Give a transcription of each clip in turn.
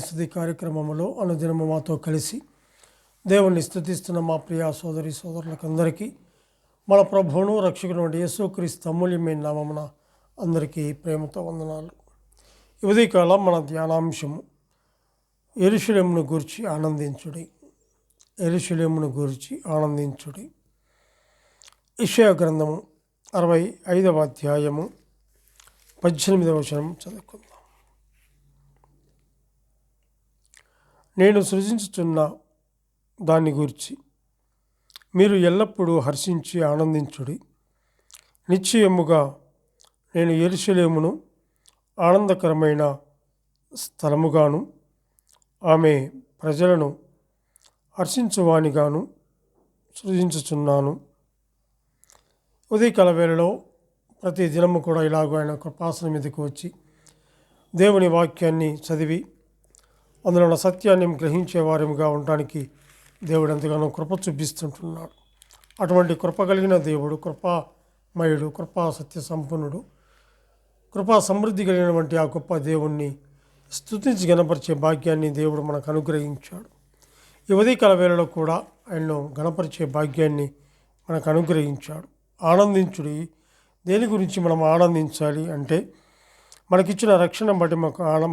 స్తుతి కార్యక్రమంలో అనుదినము మాతో కలిసి దేవుణ్ణి స్తుతిస్తున్న మా ప్రియ సోదరి సోదరులకందరికీ మన ప్రభువును రక్షకుడు యేసుక్రీస్తు అమూల్యమైన నామమున అందరికీ ప్రేమతో వందనాలు. ఈ ఉదయకాలం మన ధ్యానాంశము యెరూషలేమును గూర్చి ఆనందించుడి. యెరూషలేమును గూర్చి ఆనందించుడి. యెషయా గ్రంథము 65వ అధ్యాయము 18వ వచనం చదువుకుందాం. నేను సృజించుచున్న దాన్ని గూర్చి మీరు ఎల్లప్పుడూ హర్షించి ఆనందించుడి. నిశ్చయముగా నేను యెరూషలేమును ఆనందకరమైన స్థలముగాను ఆమె ప్రజలను హర్షించువానిగాను సృజించుచున్నాను. ఉదయకాల వేళలో ప్రతి దినము కూడా ఇలాగో ఆయన కృపాసనం మీదకు వచ్చి దేవుని వాక్యాన్ని చదివి అందులో ఉన్న సత్యాన్ని గ్రహించే వారిగా ఉండడానికి దేవుడు ఎంతగానో కృప చూపిస్తుంటున్నాడు. అటువంటి కృప కలిగిన దేవుడు, కృపామయుడు, కృపా సత్య సంపన్నుడు, కృపా సమృద్ధి కలిగినటువంటి ఆ గొప్ప దేవుణ్ణి స్తుతించి గణపరిచే భాగ్యాన్ని దేవుడు మనకు అనుగ్రహించాడు. ఈ ఉదయకాల వేళలో కూడా ఆయన్ను గణపరిచే భాగ్యాన్ని మనకు అనుగ్రహించాడు. ఆనందించుడి. దేని గురించి మనం ఆనందించాలి అంటే మనకిచ్చిన రక్షణ బట్టి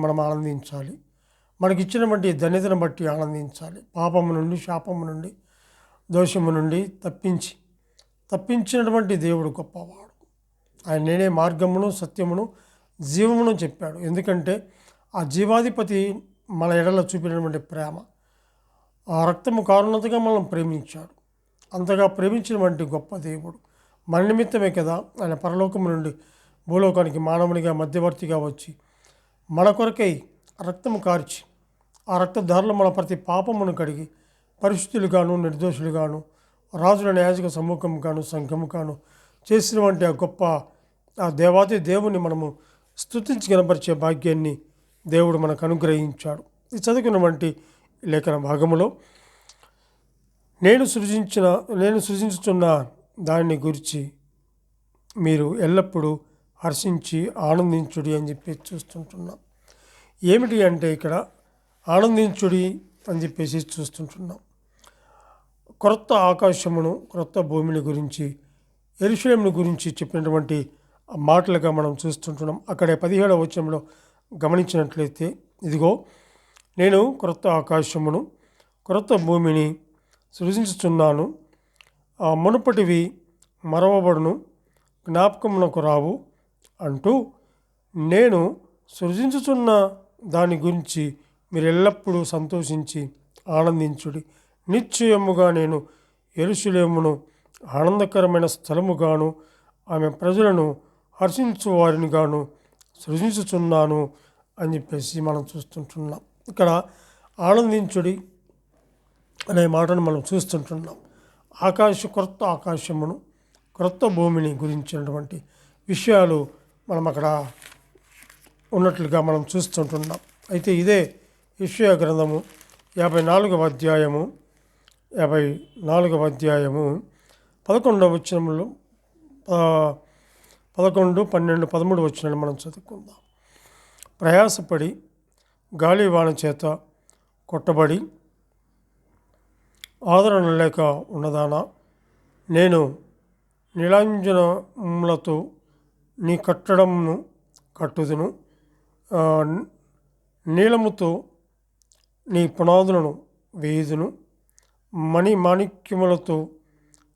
మనం ఆనందించాలి. మనకిచ్చినటువంటి ధన్యతను బట్టి ఆనందించాలి. పాపము నుండి, శాపము నుండి, దోషము నుండి తప్పించినటువంటి దేవుడు గొప్పవాడు. ఆయన నేనే మార్గమును, సత్యమును, జీవమును చెప్పాడు. ఎందుకంటే ఆ జీవాధిపతి మన ఎడల చూపినటువంటి ప్రేమ, ఆ రక్తము కారుణతగా మనం ప్రేమించాడు. అంతగా ప్రేమించినటువంటి గొప్ప దేవుడు మన నిమిత్తమే కదా ఆయన పరలోకము నుండి భూలోకానికి మానవునిగా మధ్యవర్తిగా వచ్చి మన కొరకై రక్తము కార్చి ఆ రక్తధారలో మన ప్రతి పాపమును కడిగి పరిశుద్ధులుగాను, నిర్దోషులుగాను, రాజుల న్యాయక సమ్ముఖముగాను, సంఘముగాను చేసినటువంటి ఆ గొప్ప ఆ దేవాది దేవుని మనము స్తుతించి కనపరిచే భాగ్యాన్ని దేవుడు మనకు అనుగ్రహించాడు. ఈ చదువుకున్నటువంటి లేఖన భాగములో నేను సృజించుచున్న దానిని గురించి మీరు ఎల్లప్పుడూ హర్షించి ఆనందించుడి అని చెప్పి చూస్తుంటున్నాం. ఏమిటి అంటే ఇక్కడ ఆనందించుడి అని చెప్పేసి చూస్తుంటున్నాం. క్రొత్త ఆకాశమును, క్రొత్త భూమిని గురించి, యెరూషలేమును గురించి చెప్పినటువంటి మాటలుగా మనం చూస్తుంటున్నాం. అక్కడే 17వ వచనంలో గమనించినట్లయితే, ఇదిగో నేను క్రొత్త ఆకాశమును, క్రొత్త భూమిని సృజించుచున్నాను, ఆ మునుపటివి మరవబడును, జ్ఞాపకమునకు రావు అంటూ నేను సృజించుచున్న దాని గురించి మీరు ఎల్లప్పుడూ సంతోషించి ఆనందించుడి. నిశ్చయముగా నేను యెరూషలేమును ఆనందకరమైన స్థలముగాను ఆమె ప్రజలను హర్షించు వారిని గాను సృజించుచున్నాను అని చెప్పేసి మనం చూస్తుంటున్నాం. ఇక్కడ ఆనందించుడి అనే మాటను మనం చూస్తుంటున్నాం. క్రొత్త ఆకాశమును, క్రొత్త భూమిని గురించినటువంటి విషయాలు మనం అక్కడ ఉన్నట్లుగా మనం చూస్తుంటున్నాం. అయితే ఇదే యెషయా గ్రంథము 54వ అధ్యాయము 11వ వచనములో 11, 12, 13 వచనాలు మనం చదువుకుందాం. ప్రయాసపడి గాలివాన చేత కొట్టబడి ఆదరణ లేక ఉన్నదానా, నేను నీలాంజనములతో నీ కట్టడమును కట్టుదును, నీలముతో నీ పునాదులను వేయుదును, మాణిక్యములతో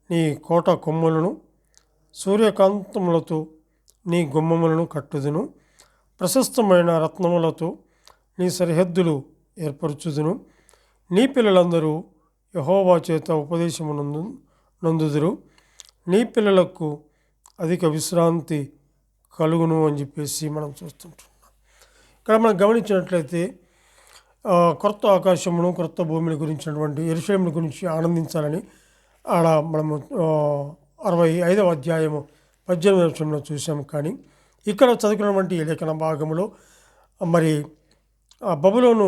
నీ కోట కొమ్ములను, సూర్యకాంతములతో నీ గుమ్మములను కట్టుదును, ప్రశస్తమైన రత్నములతో నీ సరిహద్దులు ఏర్పరచుదును. నీ పిల్లలందరూ యెహోవా చేత ఉపదేశము నొందుదురు, నీ పిల్లలకు అధిక విశ్రాంతి కలుగును అని చెప్పేసి మనం చూస్తుంటున్నాం. ఇక్కడ మనం గమనించినట్లయితే క్రొత్త ఆకాశమును, క్రొత్త భూమిని గురించినటువంటి యెరూషలేమును గురించి ఆనందించాలని ఆడ మనము 65వ అధ్యాయము 18వ వచనంలో చూసాము. కానీ ఇక్కడ చదువుకున్నటువంటి లేఖన భాగములో మరి బబులోను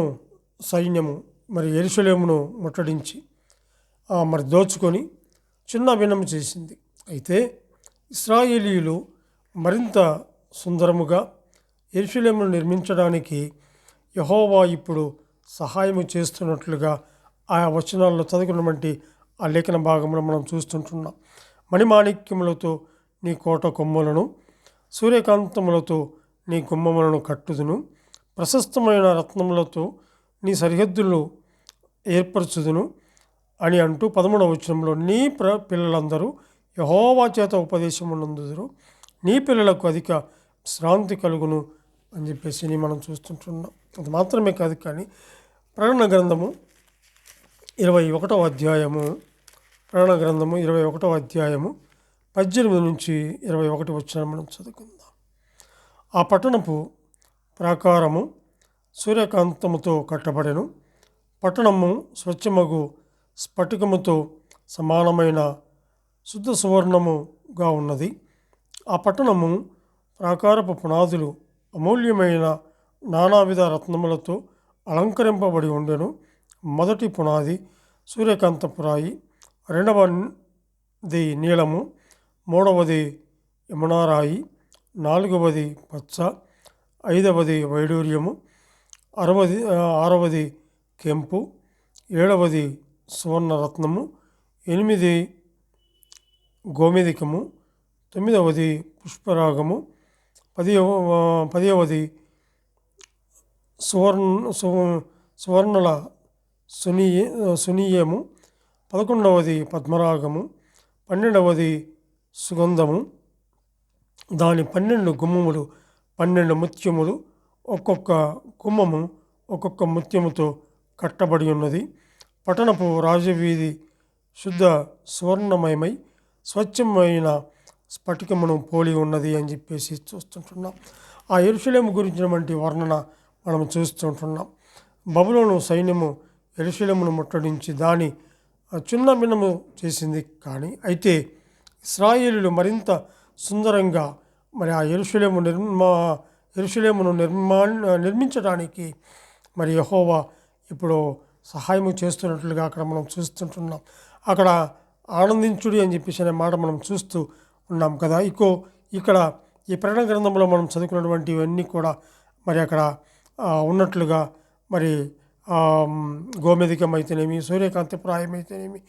సైన్యము మరి యెరూషలేమును ముట్టడించి మరి దోచుకొని చిన్న భిన్నం చేసింది. అయితే ఇశ్రాయేలీయులు మరింత సుందరముగా యెరూషలేమును నిర్మించడానికి యెహోవా ఇప్పుడు సహాయము చేస్తున్నట్లుగా ఆయా వచనాల్లో చదువుకున్నటువంటి ఆ లేఖన భాగంలో మనం చూస్తుంటున్నాం. మణిమాణిక్యములతో నీ కోట కొమ్ములను, సూర్యకాంతములతో నీ గుమ్మములను కట్టుదును, ప్రశస్తమైన రత్నములతో నీ సరిహద్దులను ఏర్పరచుదును అని అంటూ 13వ వచనంలో నీ పిల్లలందరూ యెహోవా చేత ఉపదేశమునందుదురు, నీ పిల్లలకు అధిక శ్రాంతి కలుగును అని చెప్పేసి మనం చూస్తుంటున్నాం. అది మాత్రమే కాదు, కానీ ప్రకటన గ్రంథము 21వ అధ్యాయము 18 నుంచి 21 వచనాలు మనం చదువుకుందాం. ఆ పట్టణపు ప్రాకారము సూర్యకాంతముతో కట్టబడెను. పట్టణము స్వచ్ఛమగు స్ఫటికముతో సమానమైన శుద్ధ సువర్ణముగా ఉన్నది. ఆ పట్టణము ప్రాకారపు పునాదులు అమూల్యమైన నానావిధ రత్నములతో అలంకరింపబడి ఉండెను. మొదటి పునాది సూర్యకాంతపు రాయి, రెండవది నీలము, మూడవది యమునారాయి, నాలుగవది పచ్చ, ఐదవది వైడూర్యము, ఆరవది కెంపు, ఏడవది సువర్ణరత్నము, 8 గోమేధికము, 9వది పుష్పరాగము, 10వది సువర్ణల సునీయము, 11వది పద్మరాగము, 12వది సుగంధము. దాని 12 గుమ్మములు 12 ముత్యములు, ఒక్కొక్క గుమ్మము ఒక్కొక్క ముత్యముతో కట్టబడి ఉన్నది. పట్టణపు రాజవీధి శుద్ధ సువర్ణమయమై స్వచ్ఛమైన స్ఫటికమును పోలి ఉన్నది అని చెప్పేసి చూస్తుంటున్నాం. ఆ యెరూషలేము గురించినటువంటి వర్ణన మనం చూస్తుంటున్నాం. బబులోను సైన్యము యెరూషలేమును ముట్టడించి దాని చిన్నభిన్నము చేసింది. కానీ అయితే ఇశ్రాయేలీయులు మరింత సుందరంగా మరి ఆ యెరూషలేమును నిర్మించడానికి మరి యెహోవా ఇప్పుడు సహాయము చేస్తున్నట్లుగా అక్కడ మనం చూస్తుంటున్నాం. అక్కడ ఆనందించుడి అని చెప్పేసి అనే మాట మనం చూస్తూ ఉన్నాం కదా. ఇక్కడ ఈ ప్రకటన గ్రంథంలో మనం చదువుకున్నటువంటివన్నీ కూడా మరి అక్కడ ఉన్నట్లుగా మరి గోమేధికం అయితేనేమి, సూర్యకాంతిప్రాయం అయితేనేమి,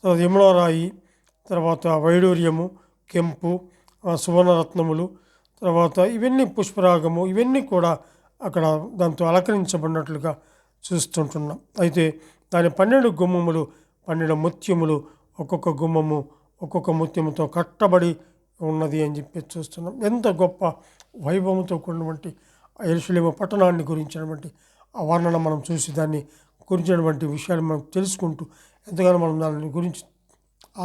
తర్వాత యమునారాయి, తర్వాత వైడూర్యము, కెంపు, సువర్ణరత్నములు, తర్వాత ఇవన్నీ పుష్పరాగము, ఇవన్నీ కూడా అక్కడ దాంతో అలంకరించబడినట్లుగా చూస్తుంటున్నాం. అయితే దాని 12 గుమ్మములు 12 ముత్యములు, ఒక్కొక్క గుమ్మము ఒక్కొక్క ముత్యముతో కట్టబడి ఉన్నది అని చెప్పి చూస్తున్నాం. ఎంత గొప్ప వైభవంతో కూడినటువంటి యెరూషలేము పట్టణాన్ని గురించినటువంటి ఆ వర్ణన మనం చూసి దాన్ని గురించినటువంటి విషయాలు మనం తెలుసుకుంటూ ఎంతగానో మనం దాని గురించి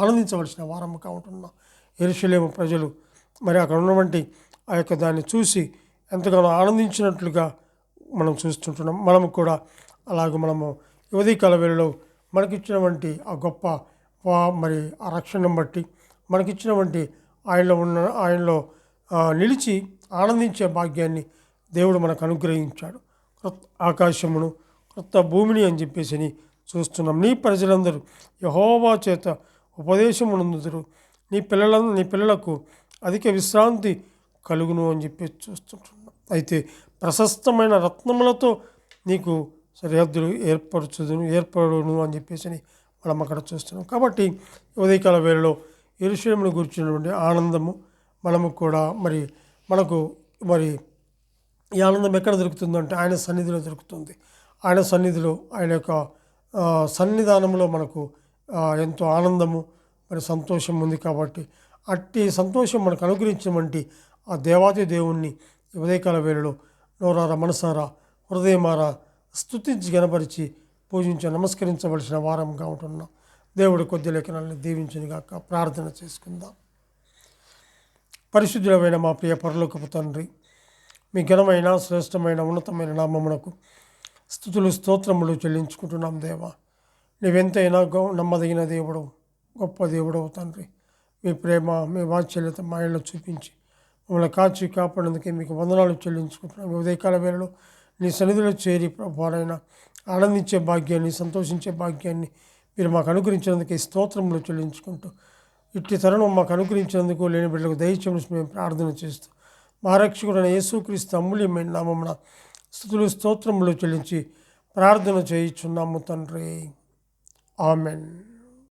ఆనందించవలసిన వారముగా ఉంటున్నాం. యెరూషలేము ప్రజలు మరి అక్కడ ఉన్నటువంటి ఆ యొక్క దాన్ని చూసి ఎంతగానో ఆనందించినట్లుగా మనం చూస్తుంటున్నాం. మనము కూడా అలాగే మనము ఉదయకాల వేళలో మనకిచ్చినటువంటి ఆ గొప్ప మరి ఆ రక్షణను బట్టి మనకిచ్చినటువంటి ఆయనలో నిలిచి ఆనందించే భాగ్యాన్ని దేవుడు మనకు అనుగ్రహించాడు. క్రొత్త ఆకాశమును క్రొత్త భూమిని అని చెప్పేసి చూస్తున్నాం. నీ ప్రజలందరూ యెహోవా చేత ఉపదేశమునందుదురు, నీ పిల్లలకు అధిక విశ్రాంతి కలుగును అని చెప్పి చూస్తుంటున్నాం. అయితే ప్రశస్తమైన రత్నములతో నీకు సరిహద్దులు ఏర్పడును అని చెప్పేసి మనం అక్కడ చూస్తున్నాం. కాబట్టి ఉదయకాల వేళలో యెరూషలేమును గురించినటువంటి ఆనందము మనము కూడా మనకు ఈ ఆనందం ఎక్కడ దొరుకుతుందంటే ఆయన సన్నిధిలో దొరుకుతుంది. ఆయన సన్నిధిలో ఆయన యొక్క సన్నిధానంలో మనకు ఎంతో ఆనందము సంతోషం ఉంది. కాబట్టి అట్టి సంతోషం మనకు అనుగ్రహించినటువంటి ఆ దేవాది దేవుణ్ణి ఉదయకాల వేళలో నోరారా మనసారా హృదయమారా స్తుతించి గణపరిచి పూజించి నమస్కరించవలసిన వారంగా ఉంటున్నాం. దేవుడి కొద్ది లేఖనాలను దీవించును గాక. ప్రార్థన చేసుకుందాం. పరిశుద్ధులమైన మా ప్రియ పరలోకపు తండ్రి, మీ ఘనమైన శ్రేష్టమైన ఉన్నతమైన నామమునకు స్తుతులు స్తోత్రములు చెల్లించుకుంటున్నాం. దేవా, నీవెంతైనా నమ్మదగిన దేవుడు, గొప్ప దేవుడవు తండ్రి. మీ ప్రేమ మీ వాత్సల్యత మా ఇళ్ళలో చూపించి మమ్మల్ని కాచి కాపాడేందుకే మీకు వందనాలు చెల్లించుకుంటున్నాం. ఉదయకాల వేళలో నీ సన్నిధిలో చేరి ప్రభువారైనా ఆనందించే భాగ్యాన్ని, సంతోషించే భాగ్యాన్ని మీరు మాకు అనుగ్రహించినందుకే స్తోత్రములు చెల్లించుకుంటూ ఇట్టి తరుణం మాకు అనుగ్రహించినందుకు లేని బిడ్డలకు దయచేసి మేము ప్రార్థన చేస్తూ మా రక్షకుడైన యేసుక్రీస్తు అమూల్యమైన నామమున స్తుతులు స్తోత్రములు చెల్లించి ప్రార్థన చేయుచున్నాము తండ్రి. ఆమెన్.